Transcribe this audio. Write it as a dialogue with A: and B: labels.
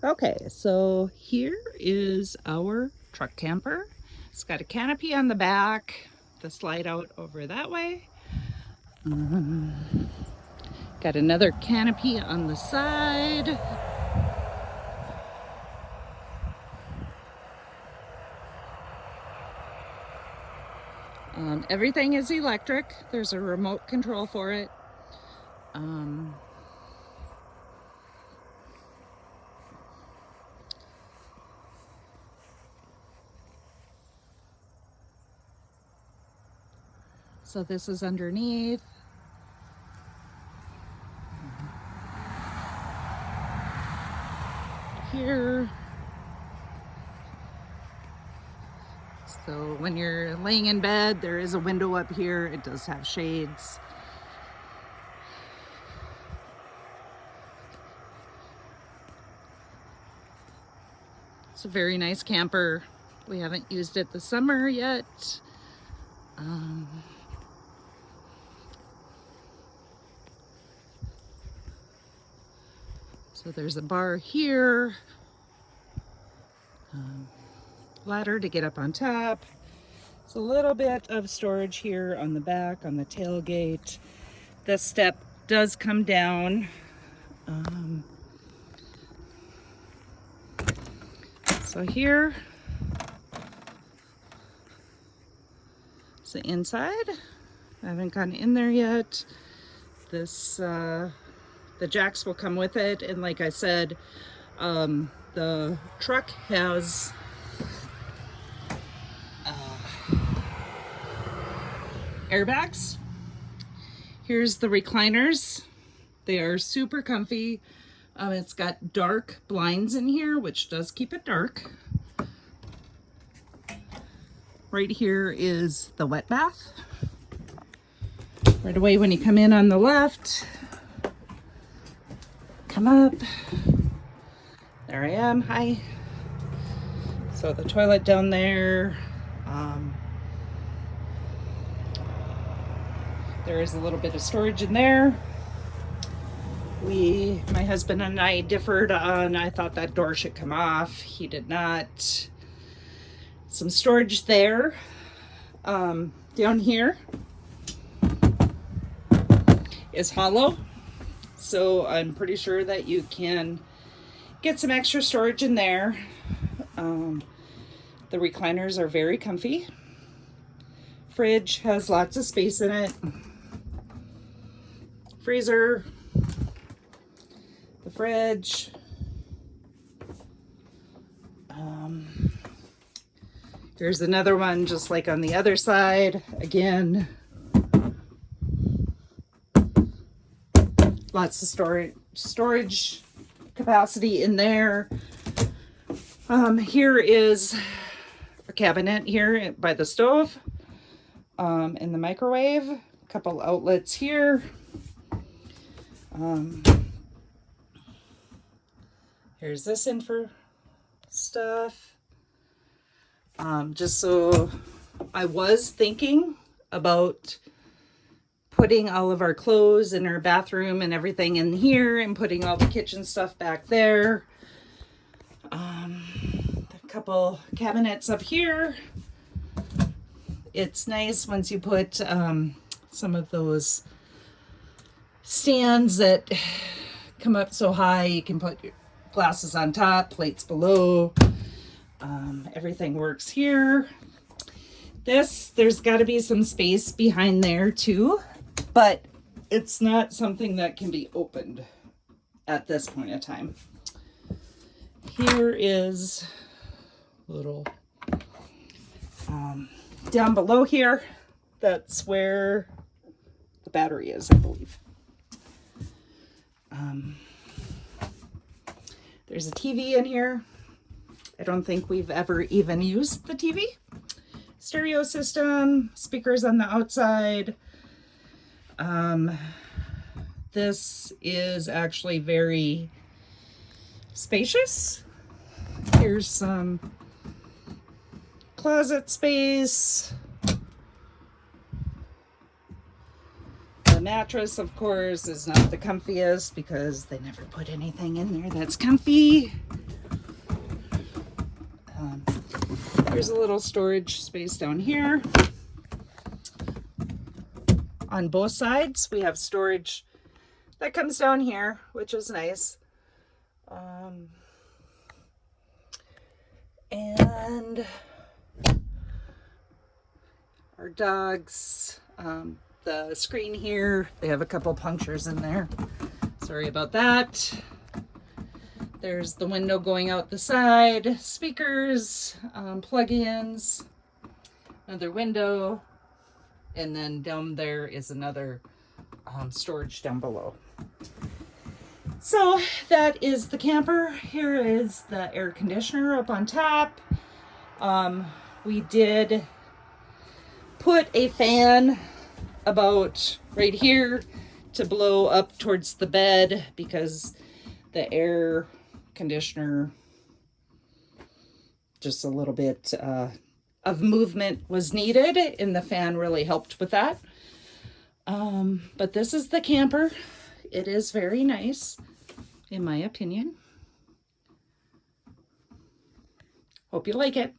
A: Okay, so here is our truck camper. It's got a canopy on the back, the slide out over that way. Got another canopy on the side. Everything is electric. There's a remote control for it. So this is underneath. Here. So when you're laying in bed, there is a window up here. It does have shades. It's a very nice camper. We haven't used it this summer yet. So there's a bar here, ladder to get up on top. It's a little bit of storage here on the back, on the tailgate. This step does come down. So here is the inside. I haven't gone in there yet. This the jacks will come with it, and like I said, the truck has airbags. Here's the recliners. They are super comfy. It's got dark blinds in here, which does keep it dark. Right here is the wet bath. Right away when you come in on the left, come up. There I am. Hi. So the toilet down there. There is a little bit of storage in there. My husband and I differed on, I thought that door should come off. He did not. Some storage there. Down here is hollow. So I'm pretty sure that you can get some extra storage in there. The recliners are very comfy. Fridge has lots of space in it. Freezer, the fridge. There's another one just like on the other side. Again, lots of storage capacity in there. Here is a cabinet here by the stove, in the microwave. A couple outlets here. Here's this in for stuff. Just so I was thinking about putting all of our clothes in our bathroom and everything in here and putting all the kitchen stuff back there. A couple cabinets up here. It's nice once you put some of those stands that come up so high, you can put your glasses on top, plates below. Everything works here. There's got to be some space behind there too, but it's not something that can be opened at this point in time. Here is a little down below here. That's where the battery is, I believe. There's a TV in here. I don't think we've ever even used the TV. Stereo system, speakers on the outside. This is actually very spacious. Here's some closet space. The mattress, of course, is not the comfiest because they never put anything in there that's comfy. There's a little storage space down here. On both sides, we have storage that comes down here, which is nice. And our dogs, the screen here, they have a couple punctures in there. Sorry about that. There's the window going out the side, speakers, plug-ins, another window, and then down there is another storage down below. So that is the camper. Here is the air conditioner up on top. We did put a fan about right here to blow up towards the bed because the air conditioner, just a little bit of movement was needed, and the fan really helped with that. But this is the camper. It is very nice, in my opinion. Hope you like it.